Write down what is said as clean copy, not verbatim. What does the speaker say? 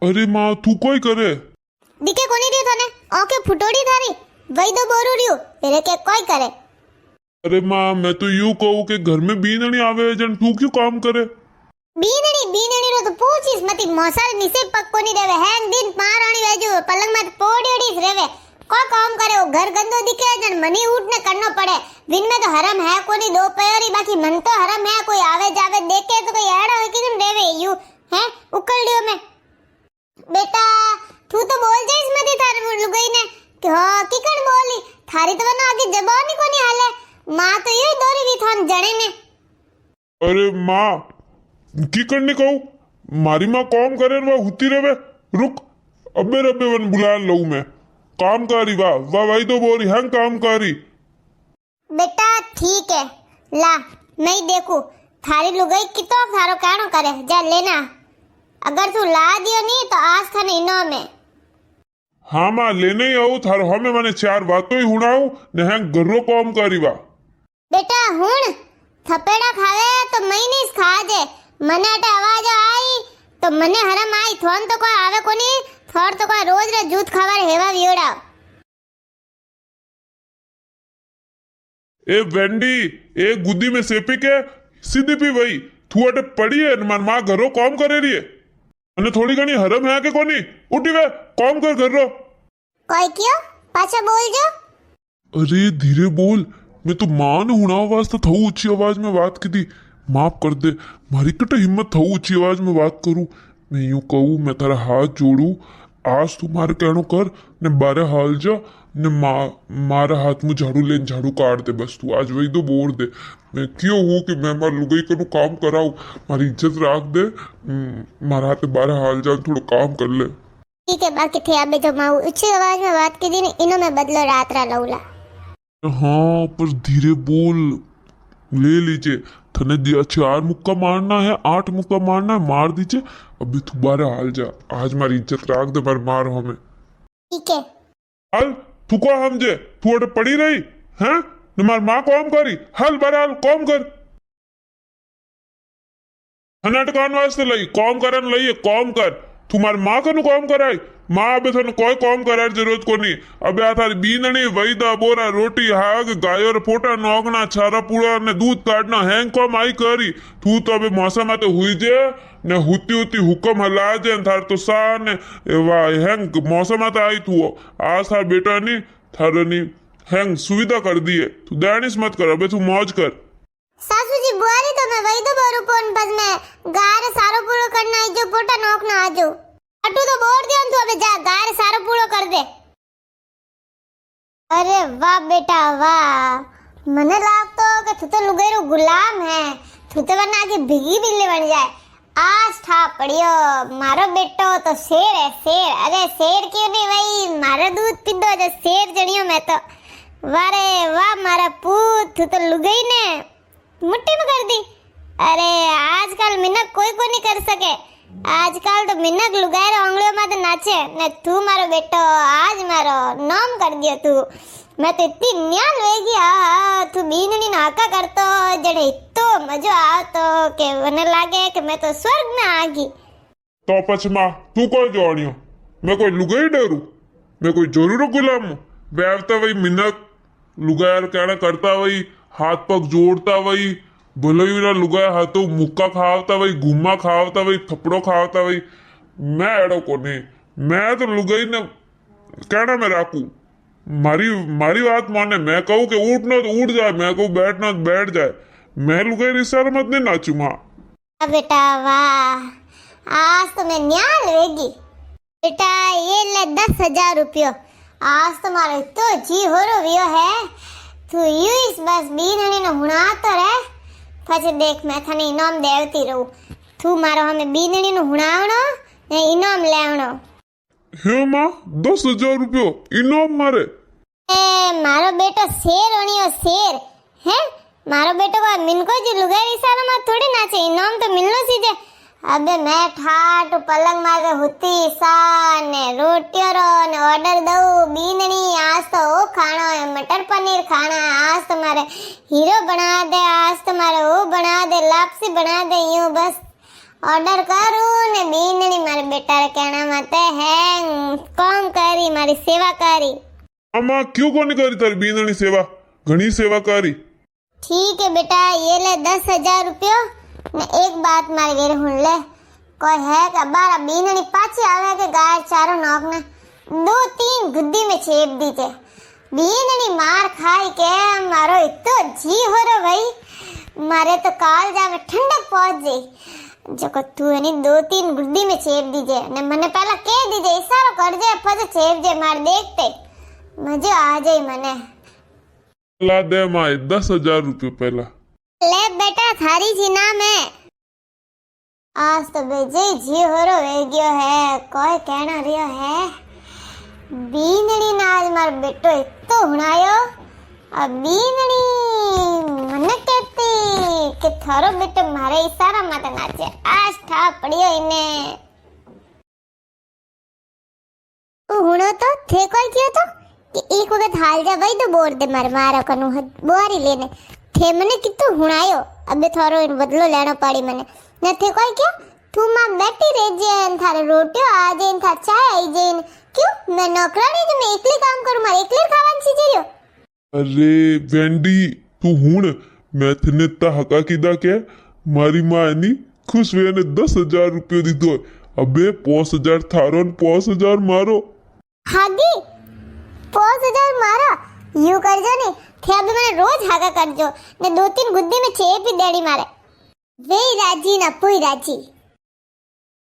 अरे माँ तू कोई करे दिखे कोनी रही थाने ओके फुटोड़ी थारी वही दो बोरू रही तेरे के कोई करे। अरे माँ मैं तो यूं कहूँ कि घर में बीनणी आवे जन तू क्यों काम करे। बीनणी रो तो पूछीस मती मोसार निसे पक कोनी रेवे हैन दिन पाराणी वेजू पलंग में पोड़ीड़ीस रेवे को काम करे वो घर गंदो दिखे जन मनी उठ ने करनो पड़े दिन में तो हरम है कोनी दो पैरी बाकी मन तो हरम है कोई आवे जावे देखे तो कोई एड़ा है कि रेवे यू हैं उकल लियो में बेटा तू तो बोल जाइस मती थारे लुगाई ने कि हां किकण बोली थारी तो वना आगे जबान ही कोनी हाले मां तो यही दोरी भी थान जणे ने। अरे माँ की करने कहूँ मारी माँ काम करे वह हुती रहे रुक अबे रबे वन बुला लऊ मैं काम करी वाह वाह भाई तो बोरी हैं काम करी। बेटा ठीक है ला मैं ही देखू थारी लुगाई कितो थारो कानो करे जा लेना अगर तू ला दियो नहीं तो आज थाने इनाम है। हाँ माँ लेने ही आऊ थारो हमें मैंने चार बातों ही हुणाऊ ने हैं गर्रो काम करी वाह। बेटा हुण थपेड़ा खावे तो मैं नहीं खा जे मने अटे आवाज आई तो मने हरम आई थोन तो कोई आवे कोनी थोर तो कोई रोज रे जूत खावर हेवा वियोड़ा। ए वेंडी ए गुद्दी में सेपी के सीधी पी वही तू अटे पड़ी है मार माँ घरो काम करे रही है अने थोड़ी घनी हरम है के कोनी उठी वे काम कर घर रो। कोई क्यों पाछा बोल जो। अरे धीरे बोल मैं तो माँ ने हुना वास्ते थऊ ऊंची आवाज में बात की थी माफ कर दे मारी कटे हिम्मत थऊ ऊंची आवाज में बात करूं मैं यूं कहूं मैं तेरा हाथ जोड़ू आज तू मारे कहनो कर ने बारे हाल जा ने मारा हाथ में झाड़ू ले झाड़ू काट दे बस तू आज वही तो बोल दे मैं क्यों हूँ कि मैं मार लुगाई कनु काम कराऊ मारी इज्जत राख दे मारा हाथ बारे हाल जा थोड़ा काम कर ले। ठीक है बाकी थे अबे तो माऊ ऊंची आवाज में बात की थी ने इनो में बदलो रात रा लौला। हाँ पर धीरे बोल ले लीजिए थने दिया 4 मुक्का मारना है 8 मुक्का मारना है मार दीजिए अभी तू बारे हाल जा आज मारी इज्जत राख दे मार हमें। ठीक है हाल तू को समझे तू अटे पड़ी रही हैं न मार माँ काम करी हाल बारे हाल काम कर हनाट कान वास्ते लई काम करन लई काम कर तू मार माँ कनु काम कराई माँ अबे थने कोई काम करार जरूरत कोनी अबे आ थारी बीनणी वईदा बोरा रोटी हाग गायो रे पोटा नोगना छारा पूरा ने दूध काटना हैंग काम आई करी तू तो अबे मौसम आते हुई जे ने हुती हुती हुक्म हला जे थार तो सा ने वा हैंग मौसम आते आई तू आज थार बेटा नी थारे नी हैंग सुविधा कर दी है तू दैनिस मत कर अबे तू मौज कर। सासू जी बुआरी तो मैं वही तो बोरू पोन बस मैं गार सारो पूरो करना है जो पोटा नोकना आजो अटू तो बोल दिया तू अबे जा गार सारो पूरो कर दे। अरे वाह बेटा वाह मने लागतो कि तू तो लुगाईरो गुलाम है तू तो वरना आगे भीगी बिल्ली बन जाए आज ठा पड़ियो मारो बेटो तो शेर है शेर अरे शेर क्यों नहीं भाई मारो दूध पीदो जो शेर जणियो मैं तो वारे वाह मारा पूत तू तो लुगाई ने मुट्ठी में कर दी। अरे आजकल मिनक कोई को नहीं कर सके आजकल तो मिनक लुगाई रो उंगलियों में तो नाचे ने तू मारो बेटो आज मारो नाम कर दियो तू मैं तो इतनी न्याल वेगी तू बीननी नाका करतो जड़े इतो मजो आवतो के वने लागे कि मैं तो स्वर्ग में आ गई। तो पछमा तू कोई जोड़ियो मैं कोई लुगाई डरू मैं कोई जरूर गुलाम हूँ बैठता वही मिनक लुगायर कहना करता वही हाथ पग जोड़ता वही भले ही ना लुगाया हाथों मुक्का खावता वही घुमा खावता वही थपड़ो खावता वही मैं एड़ो को नहीं मैं तो लुगाई ने कहना मैं राखू मारी मारी बात माने मैं कहूँ कि उठना तो उठ जाए मैं कहूँ बैठना तो बैठ जाए मैं लुगाई रिश्ता मत नहीं नाचू माँ। बेटा वाह आज तो मैं न्याल वेगी बेटा ये ले 10,000 रुपयो आज तुम्हारे तो जी हो रो वियो है तू यू इस बस बीनणी नो हुना तो रे પછી देख मैं थाने इनाम देवती रहू तू मारो हमें बीनणी नो हुनावणो ने इनाम लेवणो। हे माँ 10,000 रुपयो इनाम मारे ए मारो बेटो शेर ओणियो शेर है मारो बेटो को मिनको जी लुगाई सारा में थोड़ी नाचे इनाम तो मिलनो सीजे अबे मैं ठाट पलंग मारे हुती साने रोटियों रो ने ऑर्डर दऊ बीननी आज तो वो खाना है मटर पनीर खाना है आज तुम्हारे हीरो बना दे आज तुम्हारे वो बना दे लापसी बना दे यूं बस ઓર્ડર કરું ને બીનડી મારે બેટા કેણા માતે હે કોમ કરી મારી સેવા કરી આમાં ક્यों કોની કરી તારી બીંદણી સેવા ઘણી સેવા કરી ठीक है बेटा ये ले 10,000 रुपये ने एक बात मारे गेरे हुन ले कोई है का बारा बीननी पाछी आवे के गाय चारो नोक ने 2-3 गुद्दी में छेप दी थे बीननी मार खाई के मारो इतो जी हो रो भाई मारे तो काल जा में ठंडक पहुंच गई जो को तू एनी 2-3 गुद्दी में छेप दीजे ने मने पहला कह दीजे इशारो करजे પછી छेपजे मार देखते मजे आ जाए मने ला दे माए 10,000 रुपये पहला ले बेटा थारी जी नाम है आज तो बेजे जी होरो वे गयो है कोई कहना रियो है बीनड़ी ना आज मार बेटो इतो हुणायो अब बीनड़ी મને कहती કે थारो बेटो मारे इशारा माते नाचे आज ठा पड़ियो इने हुणो तो थे कोई कियो तो कि एक वक्त हाल जा भाई तो बोर दे मारे मारा कनु बोरी लेने थे मने कितो हुणायो अबे थारो इन बदलो लेनो पड़ी मने न थे कोई क्या तू मां बैठी रह जे थारे रोटियो आ जे था चाय आई जे क्यों मैं नौकरानी जो मैं एकली काम करूं मारे एकली खावान छी जेरियो अरे वेंडी तू हुण मैं थने ता हका कीदा के मारी मां एनी खुश वेने 10,000 रुपये दीधो अबे 5,000 थारो न 5,000 मारो हागी 5,000 मारा यू करजो ने थे अबे मैंने रोज हागा करजो ने 2-3 गुद्दी में छेप ही देड़ी मारे वे राजी ना पुई राजी